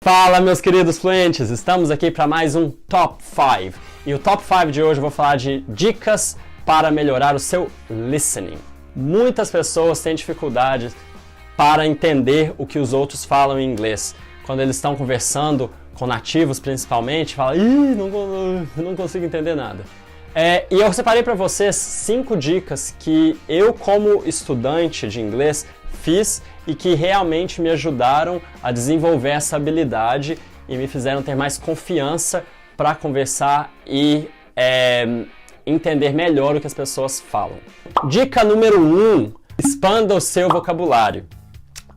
Fala, meus queridos fluentes! Estamos aqui para mais um Top 5. E o Top 5 de hoje eu vou falar de dicas para melhorar o seu listening. Muitas pessoas têm dificuldades para entender o que os outros falam em inglês. Quando eles estão conversando com nativos, principalmente, falam, não consigo entender nada. E eu separei para vocês 5 dicas que eu, como estudante de inglês, fiz e que realmente me ajudaram a desenvolver essa habilidade e me fizeram ter mais confiança para conversar e entender melhor o que as pessoas falam. Dica número 1, expanda o seu vocabulário.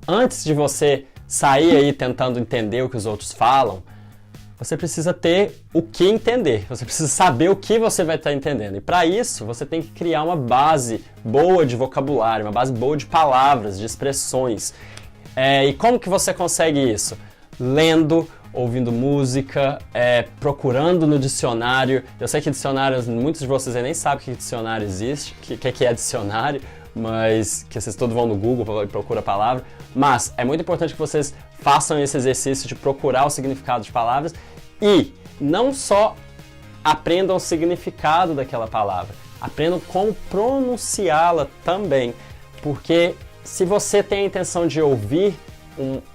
Antes de você sair aí tentando entender o que os outros falam, você precisa ter o que entender, você precisa saber o que você vai estar entendendo. E para isso, você tem que criar uma base boa de vocabulário, uma base boa de palavras, de expressões. E como que você consegue isso? Lendo, ouvindo música, procurando no dicionário. Eu sei que dicionários, muitos de vocês nem sabem que dicionário existe, o que é dicionário, mas que vocês todos vão no Google e procuram a palavra. Mas é muito importante que vocês façam esse exercício de procurar o significado de palavras e não só aprendam o significado daquela palavra, aprendam como pronunciá-la também, porque se você tem a intenção de ouvir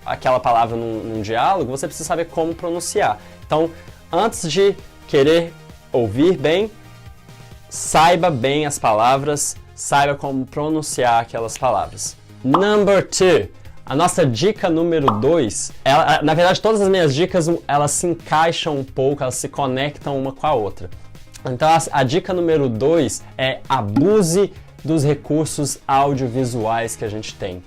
aquela palavra num diálogo, você precisa saber como pronunciar. Então, antes de querer ouvir bem, saiba bem as palavras, saiba como pronunciar aquelas palavras. Number 2. A nossa dica número 2, na verdade todas as minhas dicas elas se encaixam um pouco, elas se conectam uma com a outra. Então a dica número 2 é abuse dos recursos audiovisuais que a gente tem.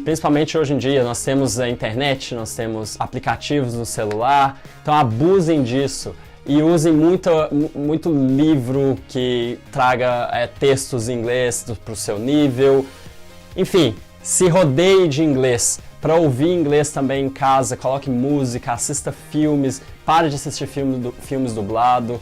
Principalmente hoje em dia nós temos a internet, nós temos aplicativos no celular, então abusem disso e usem muito livro que traga textos em inglês para o seu nível, enfim. Se rodeie de inglês, para ouvir inglês também em casa, coloque música, assista filmes, pare de assistir filmes dublados,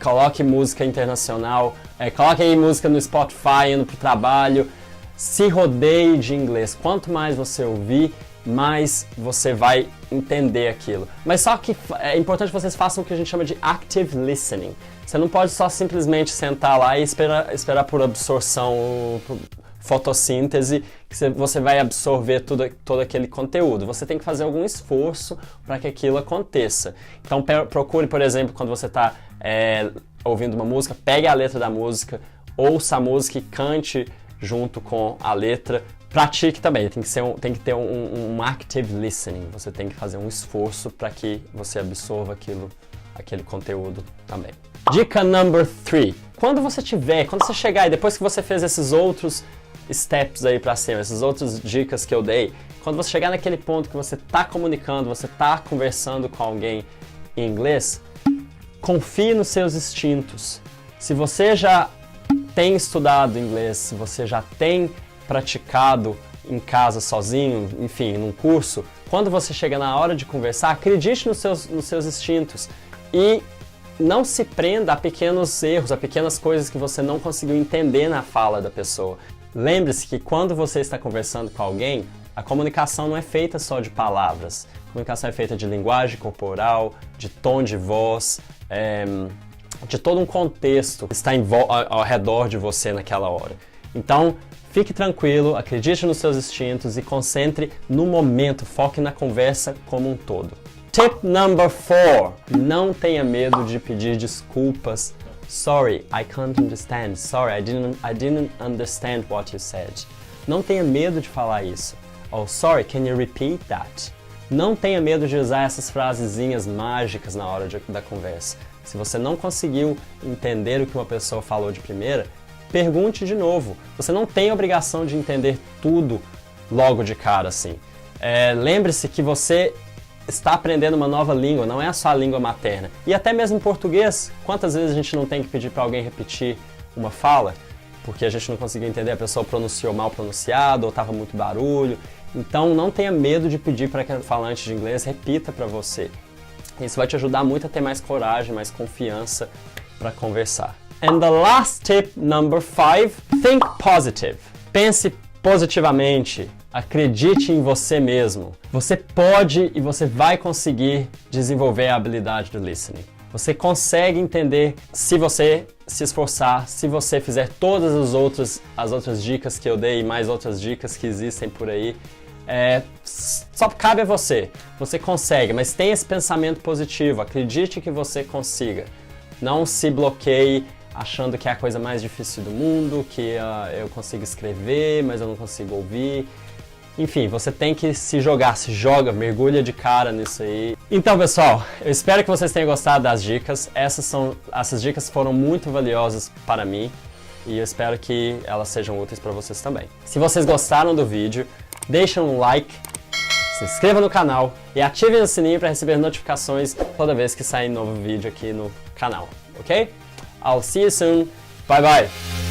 coloque música internacional, coloque aí música no Spotify, indo para o trabalho, se rodeie de inglês. Quanto mais você ouvir, mais você vai entender aquilo. Mas só que é importante que vocês façam o que a gente chama de active listening. Você não pode só simplesmente sentar lá e esperar por absorção, fotossíntese, que você vai absorver todo aquele conteúdo. Você tem que fazer algum esforço para que aquilo aconteça. Então procure, por exemplo, quando você está ouvindo uma música, pegue a letra da música, ouça a música e cante junto com a letra. Pratique também, tem que ter um active listening. Você tem que fazer um esforço para que você absorva aquele conteúdo também. Dica number 3. Quando você chegar e depois que você fez esses outros steps aí pra cima, essas outras dicas que eu dei, quando você chegar naquele ponto que você tá comunicando, você tá conversando com alguém em inglês, confie nos seus instintos. Se você já tem estudado inglês, se você já tem praticado em casa sozinho, enfim, num curso, quando você chega na hora de conversar, acredite nos seus instintos e não se prenda a pequenos erros, a pequenas coisas que você não conseguiu entender na fala da pessoa. Lembre-se que quando você está conversando com alguém, a comunicação não é feita só de palavras. A comunicação é feita de linguagem corporal, de tom de voz, de todo um contexto que está ao redor de você naquela hora. Então, fique tranquilo, acredite nos seus instintos e concentre no momento, foque na conversa como um todo. Tip number 4. Não tenha medo de pedir desculpas. Sorry, I can't understand. Sorry, I didn't understand what you said. Não tenha medo de falar isso. Oh, sorry, can you repeat that? Não tenha medo de usar essas frasezinhas mágicas na hora da conversa. Se você não conseguiu entender o que uma pessoa falou de primeira, pergunte de novo. Você não tem a obrigação de entender tudo logo de cara assim. Lembre-se que você está aprendendo uma nova língua, não é a sua língua materna. E até mesmo em português, quantas vezes a gente não tem que pedir para alguém repetir uma fala, porque a gente não conseguiu entender, a pessoa pronunciou mal pronunciado ou estava muito barulho. Então não tenha medo de pedir para que o falante de inglês repita para você. Isso vai te ajudar muito a ter mais coragem, mais confiança para conversar. And the last tip, number 5, think positive. Pense positivamente. Acredite em você mesmo. Você pode e você vai conseguir desenvolver a habilidade do listening. Você consegue entender se você se esforçar, se você fizer todas as outras dicas que eu dei e mais outras dicas que existem por aí. Só cabe a você. Você consegue, mas tenha esse pensamento positivo. Acredite que você consiga. Não se bloqueie achando que é a coisa mais difícil do mundo, que eu consigo escrever, mas eu não consigo ouvir. Enfim, você tem que se joga, mergulha de cara nisso aí. Então, pessoal, eu espero que vocês tenham gostado das dicas. Essas dicas foram muito valiosas para mim e eu espero que elas sejam úteis para vocês também. Se vocês gostaram do vídeo, deixem um like, se inscreva no canal e ativem o sininho para receber notificações toda vez que sair novo vídeo aqui no canal, ok? I'll see you soon. Bye bye!